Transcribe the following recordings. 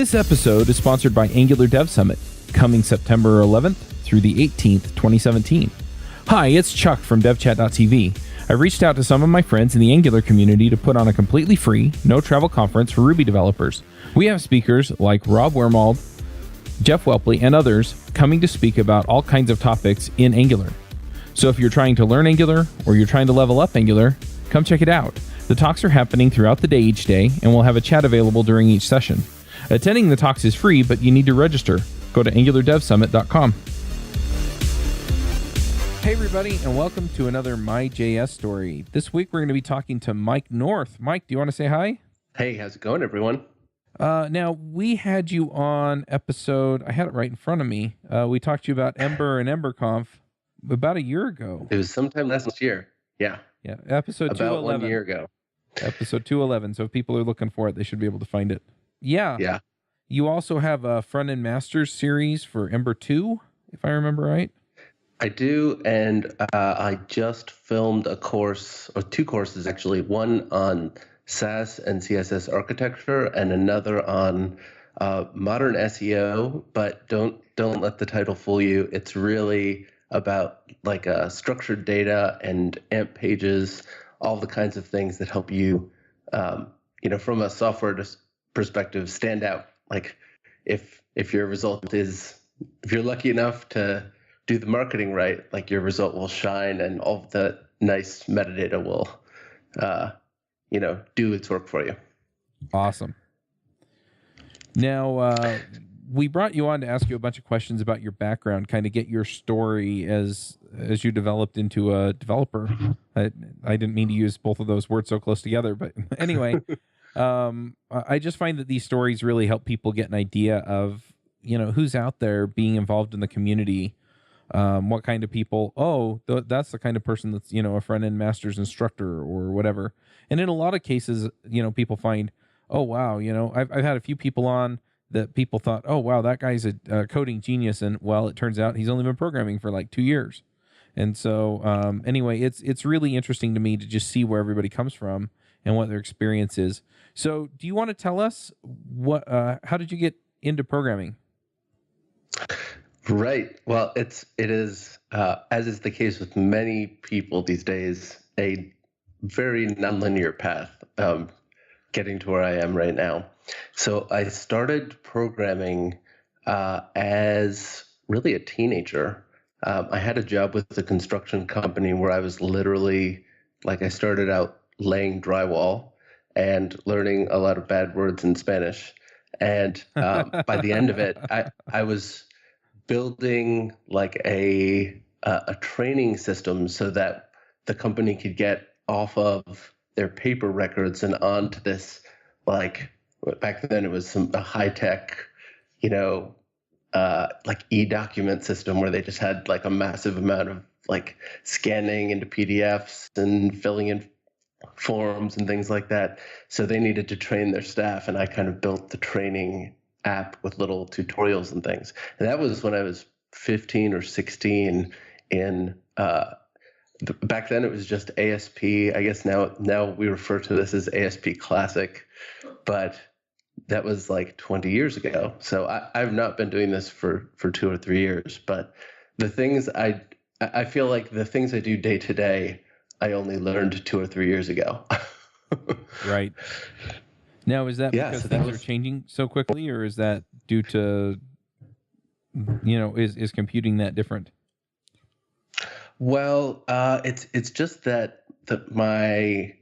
This episode is sponsored by Angular Dev Summit, coming September 11th through the 18th, 2017. Hi, it's Chuck from devchat.tv. I reached out to some of my friends in the Angular community to put on a completely free, no-travel conference for Ruby developers. We have speakers like Rob Wermald, Jeff Welpley, and others coming to speak about all kinds of topics in Angular. So if you're trying to learn Angular or you're trying to level up Angular, come check it out. The talks are happening throughout the day each day, and we'll have a chat available during each session. Attending the talks is free, but you need to register. Go to angulardevsummit.com. Hey everybody, and welcome to another My JS Story. This week we're going to be talking to Mike North. Mike, do you want to say hi? Hey, how's it going, everyone? Now, we had you on episode, I had it right in front of me. We talked to you about Ember and EmberConf about a year ago. It was sometime last year. Yeah, episode about 211. 1 year ago. Episode 211. So if people are looking for it, they should be able to find it. Yeah. You also have a Frontend Masters Series for Ember 2, if I remember right. I do, and I just filmed a course, or two courses actually, one on SAS and CSS architecture, and another on modern SEO. But don't let the title fool you. It's really about like structured data and AMP pages, all the kinds of things that help you, from a software perspective, stand out. Like if your result is, if you're lucky enough to do the marketing right, like your result will shine and all of the nice metadata will, do its work for you. Awesome. Now, we brought you on to ask you a bunch of questions about your background, kind of get your story as you developed into a developer. I didn't mean to use both of those words so close together, but anyway, I just find that these stories really help people get an idea of, who's out there being involved in the community. What kind of people, that's the kind of person that's, a front-end master's instructor or whatever. And in a lot of cases, people find, oh, wow, I've had a few people on that people thought, oh, wow, that guy's a coding genius. And, well, it turns out he's only been programming for like 2 years. And so, anyway, it's really interesting to me to just see where everybody comes from and what their experience is. So do you want to tell us how did you get into programming? Right. Well, it is, as is the case with many people these days, a very nonlinear path getting to where I am right now. So I started programming as really a teenager. I had a job with a construction company where I was literally, I started out laying drywall and learning a lot of bad words in Spanish. And by the end of it, I was building like a training system so that the company could get off of their paper records and onto this, back then it was a high-tech, e-document system where they just had like a massive amount of scanning into PDFs and filling in forms and things like that. So they needed to train their staff, and I kind of built the training app with little tutorials and things. And that was when I was 15 or 16 back then it was just ASP. I guess now we refer to this as ASP Classic, but that was like 20 years ago. So I've not been doing this for 2 or 3 years, but the things I feel like the things I do day to day, I only learned 2 or 3 years ago. Right. Now, is that because things are changing so quickly, or is that due to, is computing that different? Well, it's just that my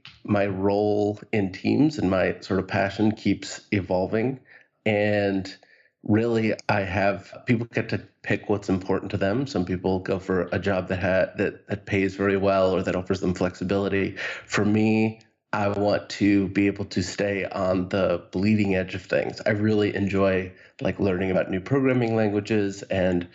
role in teams and my sort of passion keeps evolving, and really people get to pick what's important to them. Some people go for a job that pays very well or that offers them flexibility. For me, I want to be able to stay on the bleeding edge of things. I really enjoy learning about new programming languages and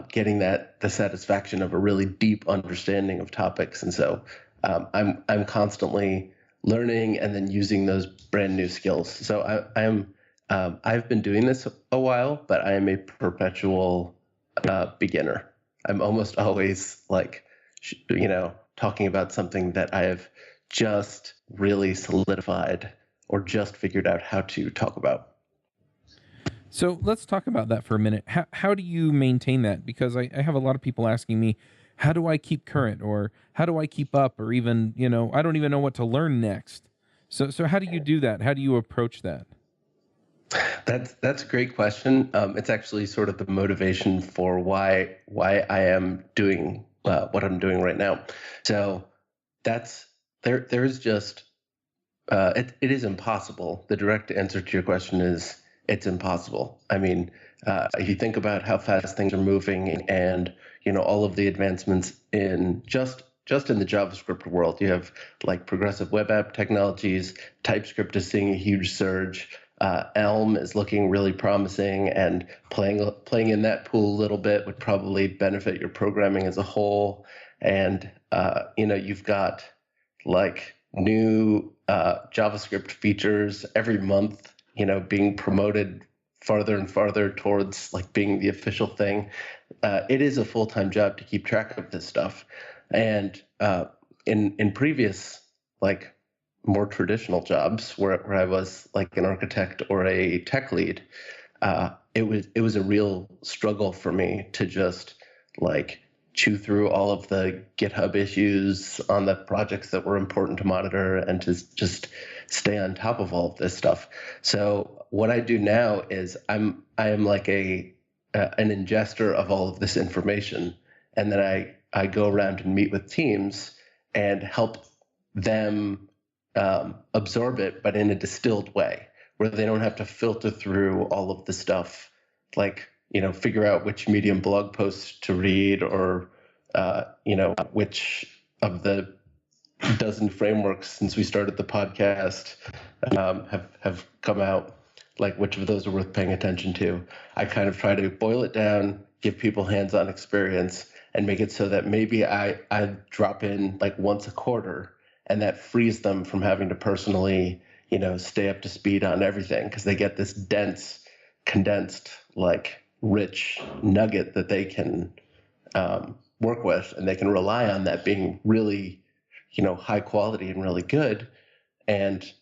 getting the satisfaction of a really deep understanding of topics. And so I'm constantly learning and then using those brand new skills. So I've been doing this a while, but I am a perpetual beginner. I'm almost always talking about something that I have just really solidified or just figured out how to talk about. So let's talk about that for a minute. How do you maintain that? Because I have a lot of people asking me, how do I keep current, or how do I keep up, or even, I don't even know what to learn next. So how do you do that? How do you approach that? That's a great question. It's actually sort of the motivation for why I am doing what I'm doing right now. So that's there's just it is impossible. The direct answer to your question is it's impossible. I mean, if you think about how fast things are moving, and all of the advancements in just in the JavaScript world, you have like progressive web app technologies. TypeScript is seeing a huge surge. Elm is looking really promising, and playing in that pool a little bit would probably benefit your programming as a whole. And you've got like new JavaScript features every month, being promoted farther and farther towards like being the official thing. It is a full-time job to keep track of this stuff. And in previous like more traditional jobs where I was like an architect or a tech lead, it was a real struggle for me to just like chew through all of the GitHub issues on the projects that were important to monitor, and to just stay on top of all of this stuff. So what I do now is I am like an ingester of all of this information, and then I go around and meet with teams and help them absorb it, but in a distilled way, where they don't have to filter through all of the stuff, like figure out which Medium blog posts to read, or which of the dozen frameworks since we started the podcast have come out, like which of those are worth paying attention to. I kind of try to boil it down, give people hands-on experience, and make it so that maybe I drop in like once a quarter, and that frees them from having to personally stay up to speed on everything, because they get this dense, condensed, like rich nugget that they can work with, and they can rely on that being really high quality and really good, and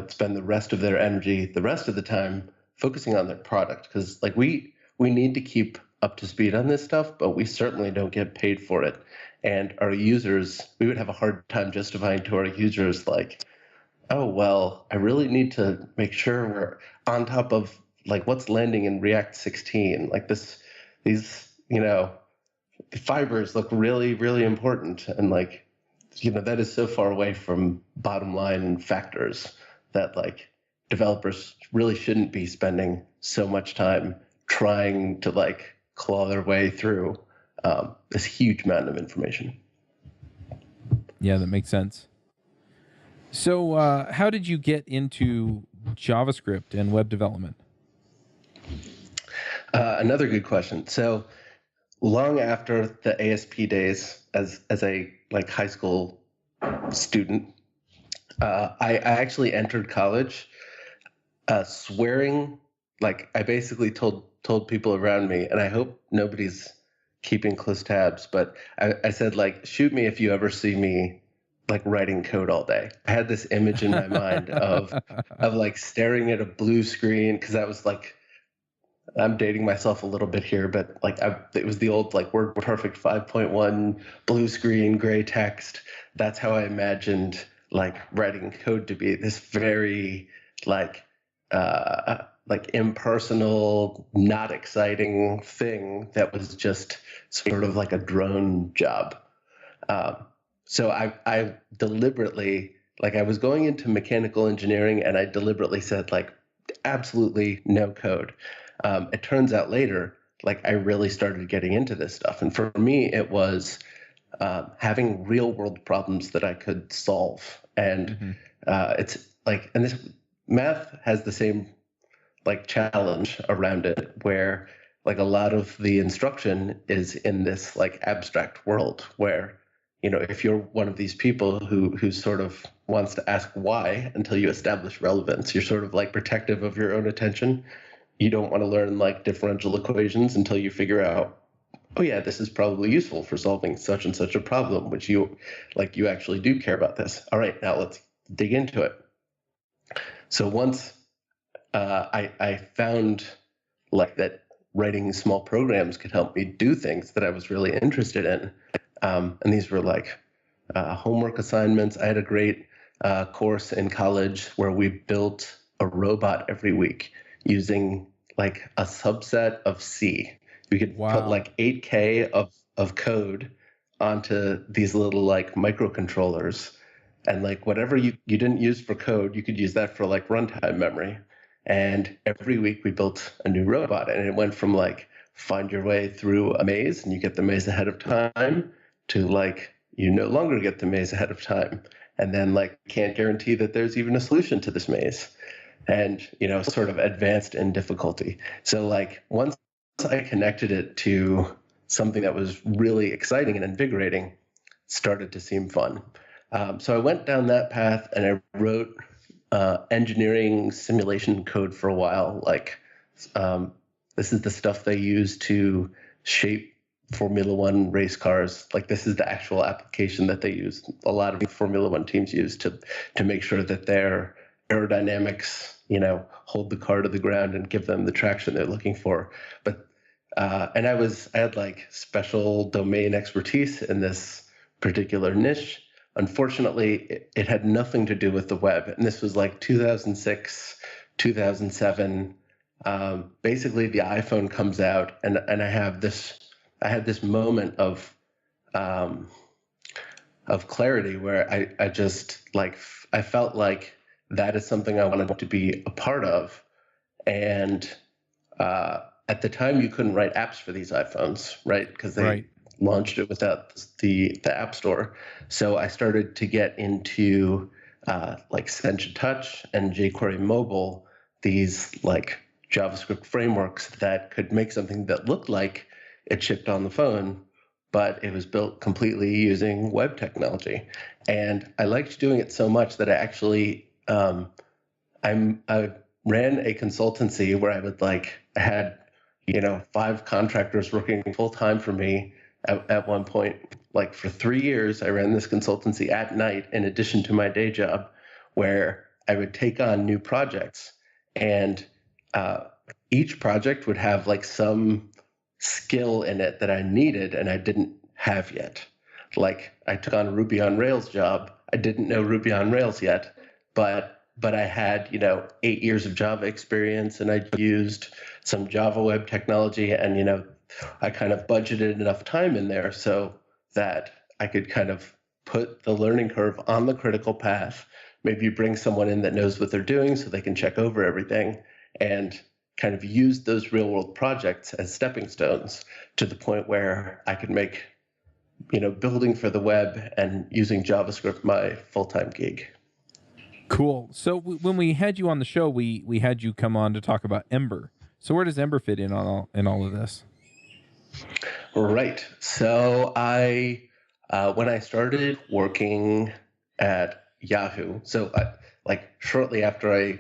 spend the rest of their energy the rest of the time focusing on their product. Because like we need to keep up to speed on this stuff, but we certainly don't get paid for it. And our users, we would have a hard time justifying to our users like, oh, well, I really need to make sure we're on top of like what's landing in React 16. Like these the fibers look really, really important. And like, that is so far away from bottom line factors that like developers really shouldn't be spending so much time trying to like claw their way through this huge amount of information. Yeah, that makes sense. So how did you get into JavaScript and web development? Another good question. So long after the ASP days, as a like high school student, I actually entered college swearing. Like I basically told people around me, and I hope nobody's keeping close tabs, but I said like, shoot me if you ever see me like writing code all day. I had this image in my mind of like staring at a blue screen, because that was like, I'm dating myself a little bit here, but like it was the old like WordPerfect 5.1 blue screen, gray text. That's how I imagined like writing code to be, this very like impersonal, not exciting thing that was just sort of like a drone job. So I deliberately, like I was going into mechanical engineering, and I deliberately said like absolutely no code. It turns out later, like I really started getting into this stuff. And for me, it was having real world problems that I could solve. And it's like, and this math has the same like challenge around it, where like a lot of the instruction is in this like abstract world where, if you're one of these people who sort of wants to ask why until you establish relevance, you're sort of like protective of your own attention. You don't want to learn like differential equations until you figure out, oh yeah, this is probably useful for solving such and such a problem, which you actually do care about this. All right, now let's dig into it. So once I found like that writing small programs could help me do things that I was really interested in. And these were like homework assignments. I had a great course in college where we built a robot every week using like a subset of C. We could put like 8K of code onto these little like microcontrollers, and like whatever you didn't use for code, you could use that for like runtime memory. And every week we built a new robot, and it went from like find your way through a maze and you get the maze ahead of time to like you no longer get the maze ahead of time, and then like can't guarantee that there's even a solution to this maze, and sort of advanced in difficulty. So like once I connected it to something that was really exciting and invigorating, it started to seem fun. So I went down that path and I wrote engineering simulation code for a while. Like this is the stuff they use to shape Formula One race cars. Like this is the actual application that they use. A lot of Formula One teams use to make sure that their aerodynamics, hold the car to the ground and give them the traction they're looking for. But and I had like special domain expertise in this particular niche. Unfortunately, it had nothing to do with the web, and this was like 2006, 2007. Basically, the iPhone comes out, and I had this moment of clarity where I just like I felt like that is something I wanted to be a part of, and at the time you couldn't write apps for these iPhones, right? Because they launched it without the App Store. So I started to get into like Sentient Touch and jQuery Mobile, these like JavaScript frameworks that could make something that looked like it shipped on the phone, but it was built completely using web technology. And I liked doing it so much that I actually I ran a consultancy where I had 5 contractors working full time for me at one point. Like for 3 years, I ran this consultancy at night in addition to my day job, where I would take on new projects, and each project would have like some skill in it that I needed and I didn't have yet. Like I took on a Ruby on Rails job. I didn't know Ruby on Rails yet, but I had 8 years of Java experience, and I used some Java web technology, and I kind of budgeted enough time in there so that I could kind of put the learning curve on the critical path, maybe bring someone in that knows what they're doing so they can check over everything, and kind of use those real world projects as stepping stones to the point where I could make, building for the web and using JavaScript my full-time gig. Cool. So when we had you on the show, we had you come on to talk about Ember. So where does Ember fit in all of this? Right. So I, when I started working at Yahoo, so like shortly after I,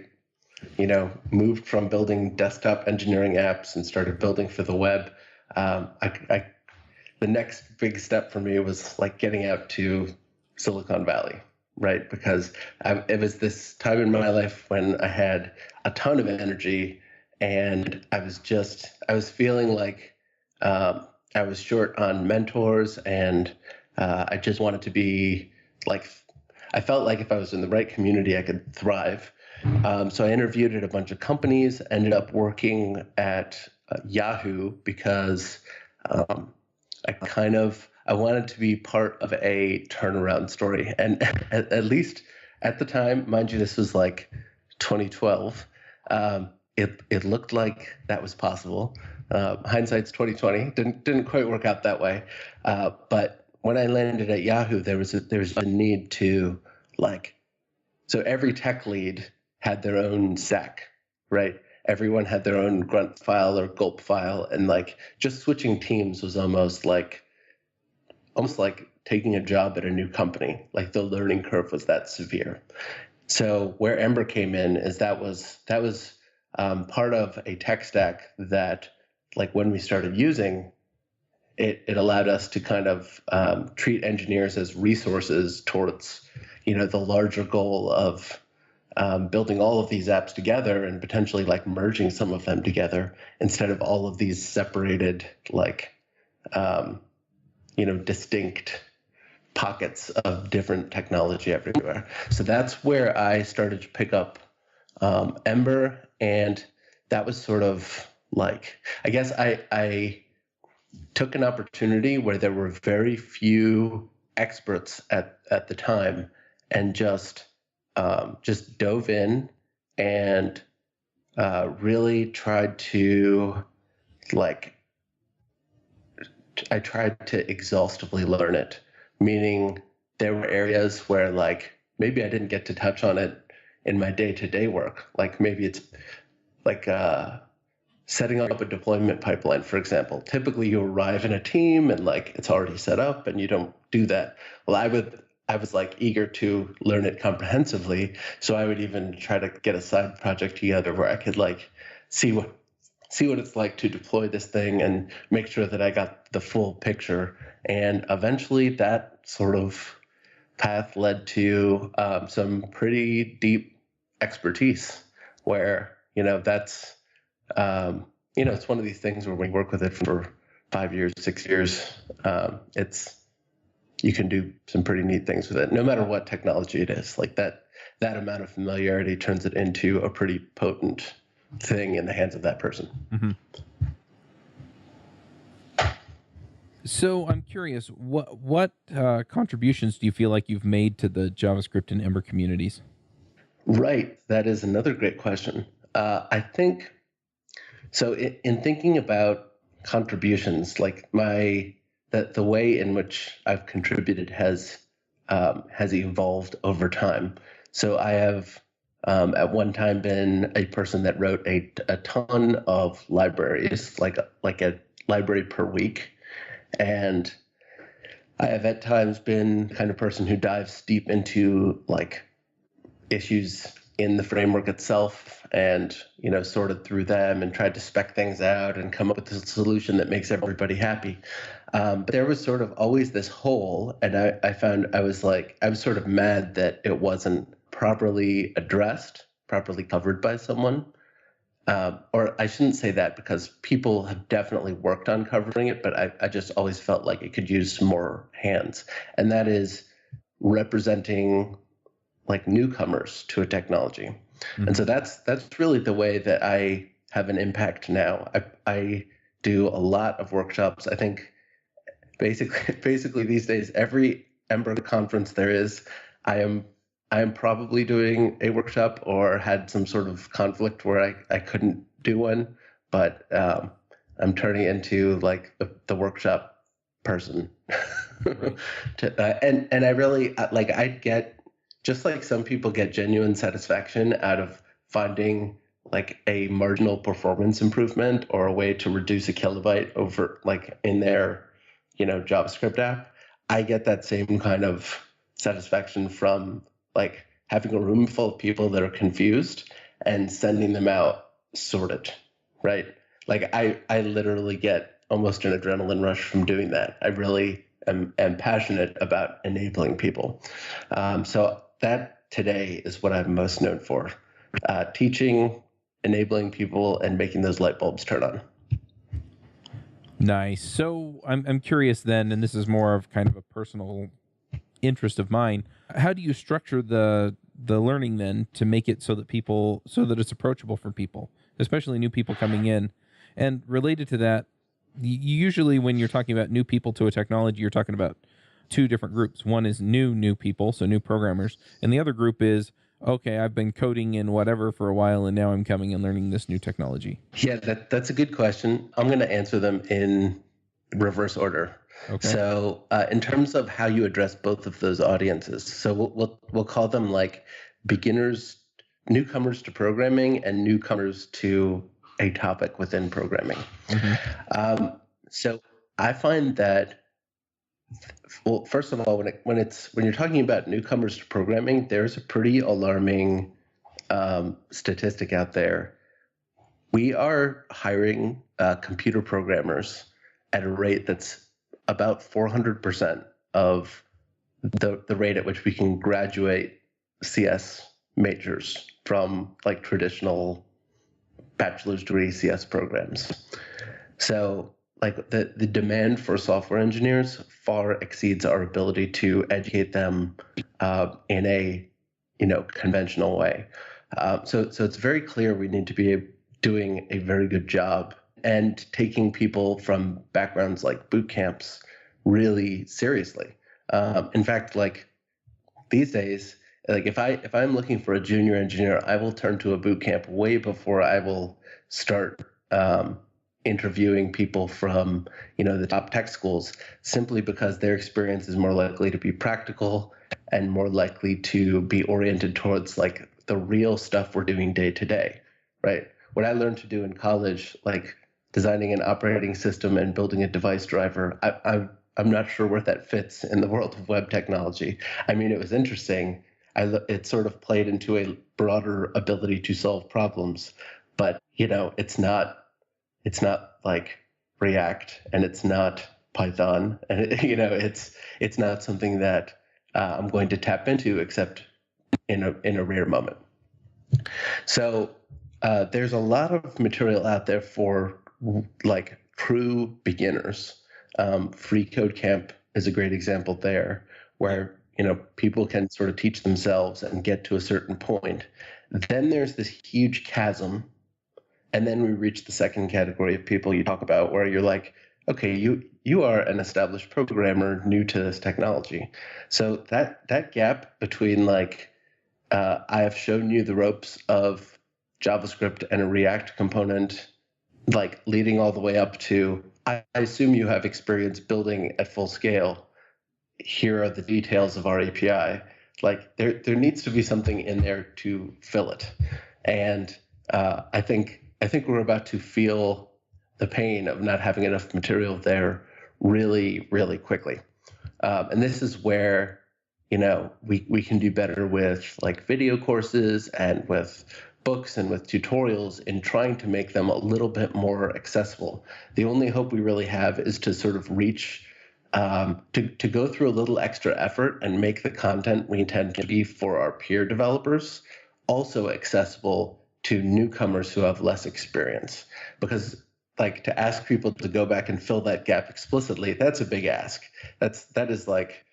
moved from building desktop engineering apps and started building for the web, the next big step for me was like getting out to Silicon Valley, right? Because it was this time in my life when I had a ton of energy, and I was feeling like I was short on mentors, and I just wanted to be like, I felt like if I was in the right community, I could thrive. So I interviewed at a bunch of companies, ended up working at Yahoo because I wanted to be part of a turnaround story. And at least at the time, mind you, this was like 2012, it looked like that was possible. Hindsight's 2020. Didn't quite work out that way. But when I landed at Yahoo, there was a need to so every tech lead had their own SAC, right? Everyone had their own grunt file or gulp file, and just switching teams was almost like taking a job at a new company. Like the learning curve was that severe. So where Ember came in is that was part of a tech stack that, when we started using it, it allowed us to kind of treat engineers as resources towards, the larger goal of building all of these apps together and potentially like merging some of them together instead of all of these separated, like, distinct pockets of different technology everywhere. So that's where I started to pick up Ember, and that was sort of like, I guess I took an opportunity where there were very few experts at the time, and just dove in and really tried to I tried to exhaustively learn it, meaning there were areas where like maybe I didn't get to touch on it in my day-to-day work. Like maybe it's like setting up a deployment pipeline, for example. Typically you arrive in a team and like it's already set up and you don't do that. Well, I was like eager to learn it comprehensively. So I would even try to get a side project together where I could like see what it's like to deploy this thing and make sure that I got the full picture. And eventually that sort of path led to some pretty deep expertise where, that's, it's one of these things where when you work with it for 5 years, 6 years, you can do some pretty neat things with it, no matter what technology it is. Like that amount of familiarity turns it into a pretty potent thing in the hands of that person. Mm-hmm. So I'm curious, what contributions do you feel like you've made to the JavaScript and Ember communities? Right, that is another great question. I think so. In thinking about contributions, like the way in which I've contributed has evolved over time. So I have at one time been a person that wrote a ton of libraries, like a library per week. And I have at times been the kind of person who dives deep into like issues in the framework itself and, sorted through them and tried to spec things out and come up with a solution that makes everybody happy. But there was sort of always this hole, and I found I was sort of mad that it wasn't properly addressed, properly covered by someone. Or I shouldn't say that, because people have definitely worked on covering it, but I just always felt like it could use some more hands. And that is representing like newcomers to a technology. Mm-hmm. And so that's really the way that I have an impact now. I do a lot of workshops. I think basically these days, every Ember conference there is, I am probably doing a workshop or had some sort of conflict where I couldn't do one, but I'm turning into like the workshop person. Right. And I really I get, just like some people get genuine satisfaction out of finding like a marginal performance improvement or a way to reduce a kilobyte over like in their JavaScript app. I get that same kind of satisfaction from like having a room full of people that are confused and sending them out sorted, right? Like I literally get almost an adrenaline rush from doing that. I really am passionate about enabling people. So that today is what I'm most known for, teaching, enabling people, and making those light bulbs turn on. Nice. So I'm curious then, and this is more of kind of a personal interest of mine. How do you structure the learning then to make it so that it's approachable for people, especially new people coming in? And related to that, usually when you're talking about new people to a technology, you're talking about two different groups. One is new people, so new programmers, and the other group is, okay, I've been coding in whatever for a while, and now I'm coming and learning this new technology. Yeah, that's a good question. I'm going to answer them in reverse order. Okay. So in terms of how you address both of those audiences, so we'll call them like beginners, newcomers to programming, and newcomers to a topic within programming. Mm-hmm. So I find that, well, first of all, when you're talking about newcomers to programming, there's a pretty alarming statistic out there. We are hiring computer programmers at a rate that's about 400% of the rate at which we can graduate CS majors from like traditional bachelor's degree CS programs. So like the demand for software engineers far exceeds our ability to educate them in a conventional way. So it's very clear we need to be doing a very good job and taking people from backgrounds like boot camps really seriously. In fact, like these days, like if I'm looking for a junior engineer, I will turn to a boot camp way before I will start interviewing people from the top tech schools, simply because their experience is more likely to be practical and more likely to be oriented towards like the real stuff we're doing day to day, right? What I learned to do in college, like designing an operating system and building a device driver, I'm not sure where that fits in the world of web technology. I mean, it was interesting. It sort of played into a broader ability to solve problems, but it's not like React, and it's not Python, and it's not something that I'm going to tap into except in a rare moment. So there's a lot of material out there for like true beginners. Free Code Camp is a great example there, where people can sort of teach themselves and get to a certain point. Then there's this huge chasm, and then we reach the second category of people you talk about, where you're like, okay, you are an established programmer new to this technology. So that gap between like I have shown you the ropes of JavaScript and a React component, like leading all the way up to I assume you have experience building at full scale. Here are the details of our API. Like there needs to be something in there to fill it, and I think we're about to feel the pain of not having enough material there really, really quickly. And this is where we can do better with like video courses and with books and with tutorials in trying to make them a little bit more accessible. The only hope we really have is to sort of reach to go through a little extra effort and make the content we intend to be for our peer developers also accessible to newcomers who have less experience. Because like to ask people to go back and fill that gap explicitly, that's a big ask. That is like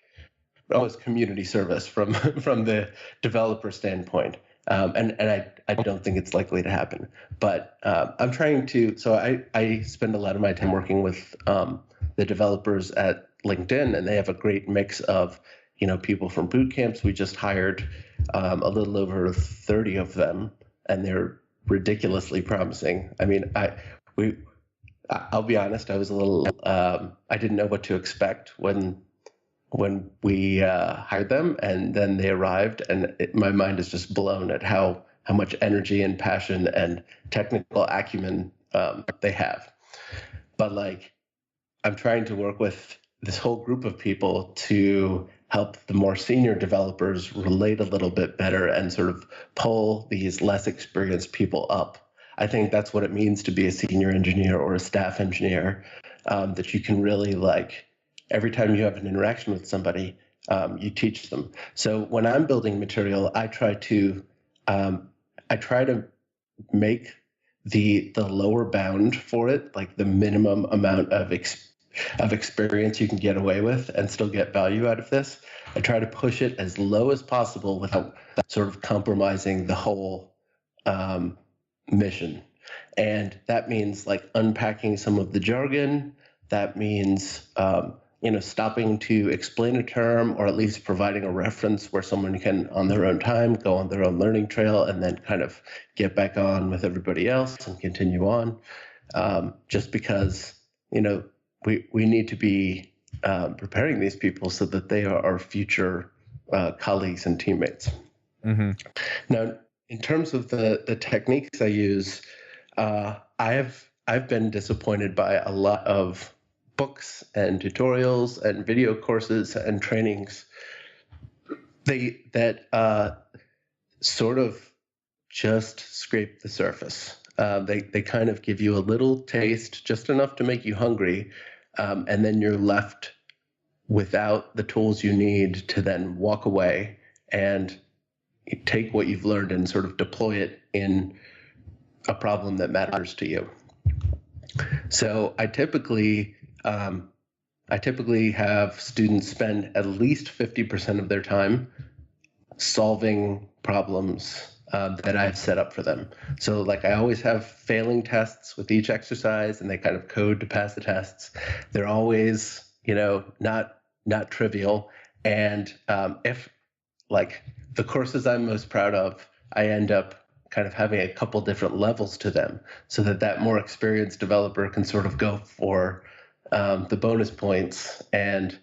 almost community service from the developer standpoint. And I don't think it's likely to happen. But I'm trying to, so I spend a lot of my time working with the developers at LinkedIn, and they have a great mix of people from boot camps. We just hired a little over 30 of them, and they're ridiculously promising. I mean, I'll be honest, I was a little I didn't know what to expect when we hired them, and then they arrived, and my mind is just blown at how much energy and passion and technical acumen they have. But like, I'm trying to work with this whole group of people to help the more senior developers relate a little bit better and sort of pull these less experienced people up. I think that's what it means to be a senior engineer or a staff engineer, that you can really like, every time you have an interaction with somebody, you teach them. So when I'm building material, I try to make the lower bound for it, like the minimum amount of experience you can get away with and still get value out of this. I try to push it as low as possible without sort of compromising the whole mission. And that means like unpacking some of the jargon. That means stopping to explain a term, or at least providing a reference where someone can, on their own time, go on their own learning trail and then kind of get back on with everybody else and continue on. Just because, we need to be preparing these people so that they are our future colleagues and teammates. Mm-hmm. Now, in terms of the techniques I use, I've been disappointed by a lot of books and tutorials and video courses and trainings that sort of just scrape the surface. They kind of give you a little taste, just enough to make you hungry, and then you're left without the tools you need to then walk away and take what you've learned and sort of deploy it in a problem that matters to you. So I typically have students spend at least 50% of their time solving problems that I've set up for them. So like I always have failing tests with each exercise, and they kind of code to pass the tests. They're always, not trivial. And if like the courses I'm most proud of, I end up kind of having a couple different levels to them, so that more experienced developer can sort of go for the bonus points and,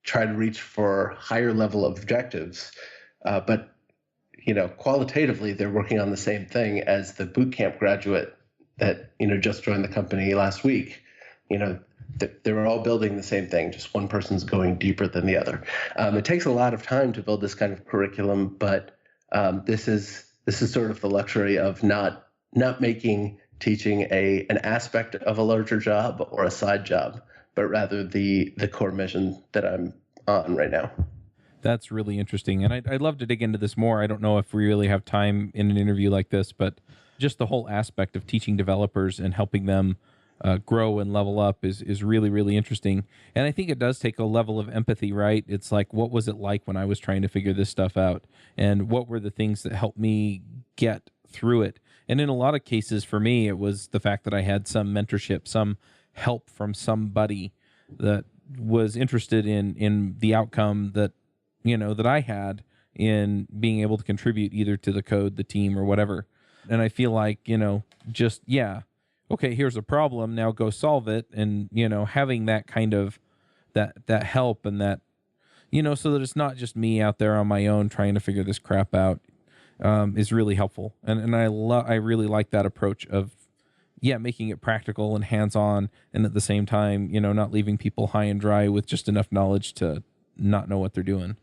try to reach for higher level objectives. But, qualitatively, they're working on the same thing as the bootcamp graduate that, just joined the company last week. They're all building the same thing, just one person's going deeper than the other. It takes a lot of time to build this kind of curriculum, but this is sort of the luxury of not making teaching an aspect of a larger job or a side job, but rather the core mission that I'm on right now. That's really interesting. And I'd love to dig into this more. I don't know if we really have time in an interview like this, but just the whole aspect of teaching developers and helping them grow and level up is really, really interesting. And I think it does take a level of empathy, right? It's like, what was it like when I was trying to figure this stuff out? And what were the things that helped me get through it? And in a lot of cases for me, it was the fact that I had some mentorship, some help from somebody that was interested in the outcome that, that I had in being able to contribute either to the code, the team, or whatever. And I feel like, okay, here's a problem, now go solve it. And, having that kind of, that help and that, so that it's not just me out there on my own trying to figure this crap out, is really helpful. And I really like that approach of, making it practical and hands-on, and at the same time, not leaving people high and dry with just enough knowledge to not know what they're doing.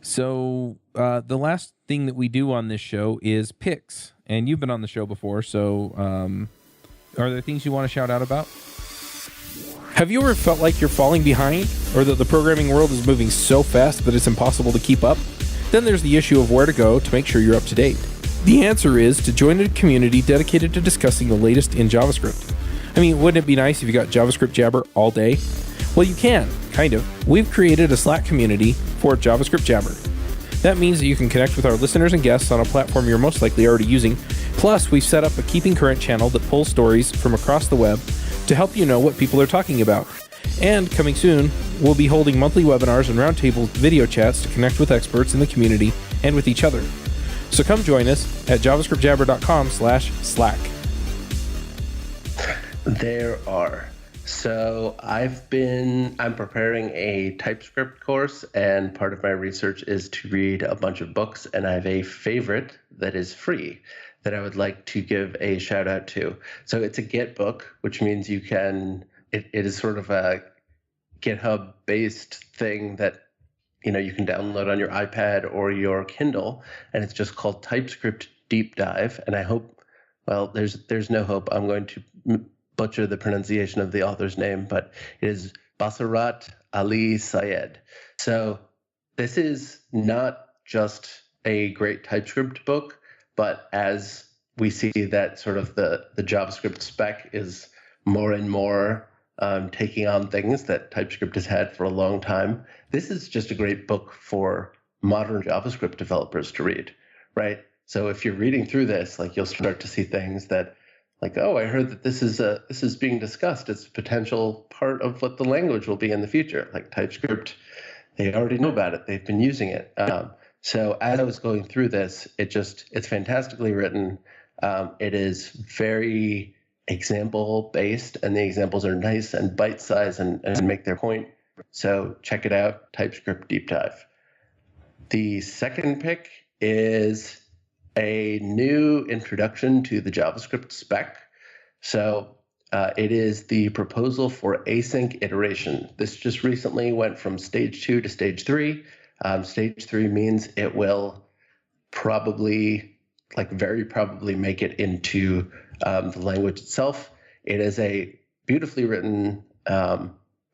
So the last thing that we do on this show is picks. And you've been on the show before, so are there things you want to shout out about? Have you ever felt like you're falling behind, or that the programming world is moving so fast that it's impossible to keep up? Then there's the issue of where to go to make sure you're up to date. The answer is to join a community dedicated to discussing the latest in JavaScript. I mean, wouldn't it be nice if you got JavaScript Jabber all day? Well, you can, kind of. We've created a Slack community for JavaScript Jabber. That means that you can connect with our listeners and guests on a platform you're most likely already using. Plus, we've set up a Keeping Current channel that pulls stories from across the web to help you know what people are talking about. And coming soon, we'll be holding monthly webinars and roundtable video chats to connect with experts in the community and with each other. So come join us at javascriptjabber.com/Slack. There are. So I'm preparing a TypeScript course, and part of my research is to read a bunch of books, and I have a favorite that is free that I would like to give a shout out to. So it's a Git book, which means it is sort of a GitHub based thing that you can download on your iPad or your Kindle, and it's just called TypeScript Deep Dive. And I hope, there's no hope. I'm going to butcher the pronunciation of the author's name, but it is Basarat Ali Syed. So this is not just a great TypeScript book, but as we see that sort of the JavaScript spec is more and more taking on things that TypeScript has had for a long time, this is just a great book for modern JavaScript developers to read, right? So if you're reading through this, you'll start to see things that, I heard that this is being discussed. It's a potential part of what the language will be in the future. Like TypeScript, they already know about it. They've been using it. So as I was going through this, it's fantastically written. It is very example based, and the examples are nice and bite sized and make their point. So check it out, TypeScript Deep Dive. The second pick is a new introduction to the JavaScript spec. So it is the proposal for async iteration. This just recently went from stage 2 to stage 3. Stage 3 means it will very probably make it into the language itself. It is a beautifully written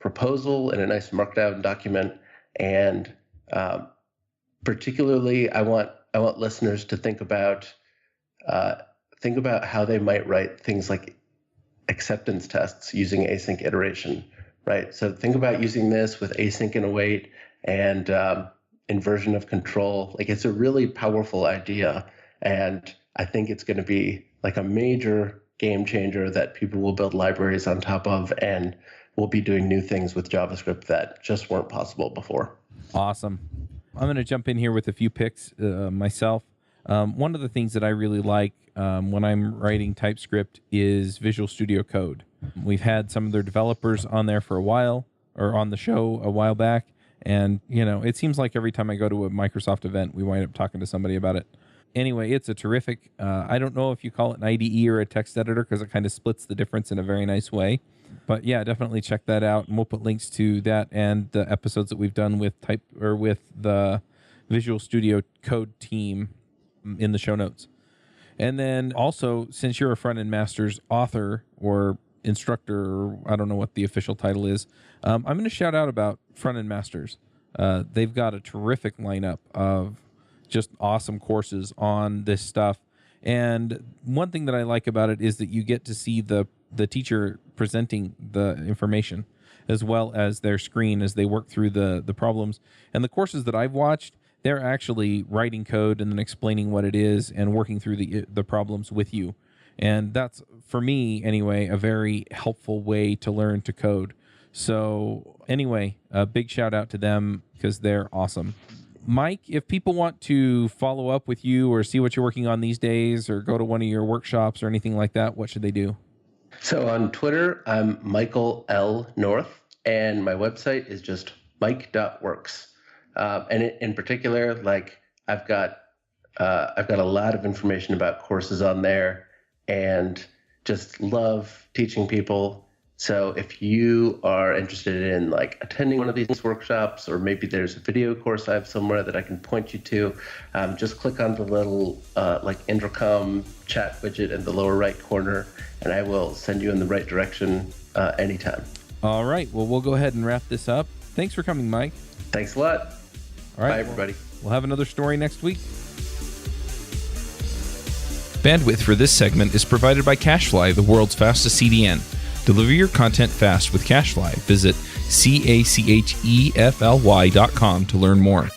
proposal in a nice markdown document, and particularly, I want listeners to think about how they might write things like acceptance tests using async iteration, right? So think about using this with async and await and inversion of control. Like, it's a really powerful idea, and I think it's going to be like a major game changer that people will build libraries on top of, and we'll be doing new things with JavaScript that just weren't possible before. Awesome. I'm going to jump in here with a few picks myself. One of the things that I really like when I'm writing TypeScript is Visual Studio Code. We've had some of their developers on there for a while, or on the show a while back, and it seems like every time I go to a Microsoft event, we wind up talking to somebody about it. Anyway, it's a terrific, I don't know if you call it an IDE or a text editor, because it kind of splits the difference in a very nice way. But yeah, definitely check that out, and we'll put links to that and the episodes that we've done with the Visual Studio Code team in the show notes. And then also, since you're a Frontend Masters author or instructor, or I don't know what the official title is, I'm going to shout out about Frontend Masters. They've got a terrific lineup of just awesome courses on this stuff. And one thing that I like about it is that you get to see the teacher presenting the information as well as their screen as they work through the problems. And the courses that I've watched, they're actually writing code and then explaining what it is and working through the problems with you. And that's, for me anyway, a very helpful way to learn to code. So anyway, a big shout out to them because they're awesome. Mike, if people want to follow up with you or see what you're working on these days or go to one of your workshops or anything like that, what should they do? So on Twitter, I'm Michael L. North, and my website is just mike.works. And in particular, like I've got a lot of information about courses on there, and just love teaching people. So if you are interested in like attending one of these workshops, or maybe there's a video course I have somewhere that I can point you to, just click on the little like intercom chat widget in the lower right corner, and I will send you in the right direction anytime. All right. Well, we'll go ahead and wrap this up. Thanks for coming, Mike. Thanks a lot. All right. Bye, everybody. We'll have another story next week. Bandwidth for this segment is provided by CacheFly, the world's fastest CDN. Deliver your content fast with CacheFly. Visit CacheFly.com to learn more.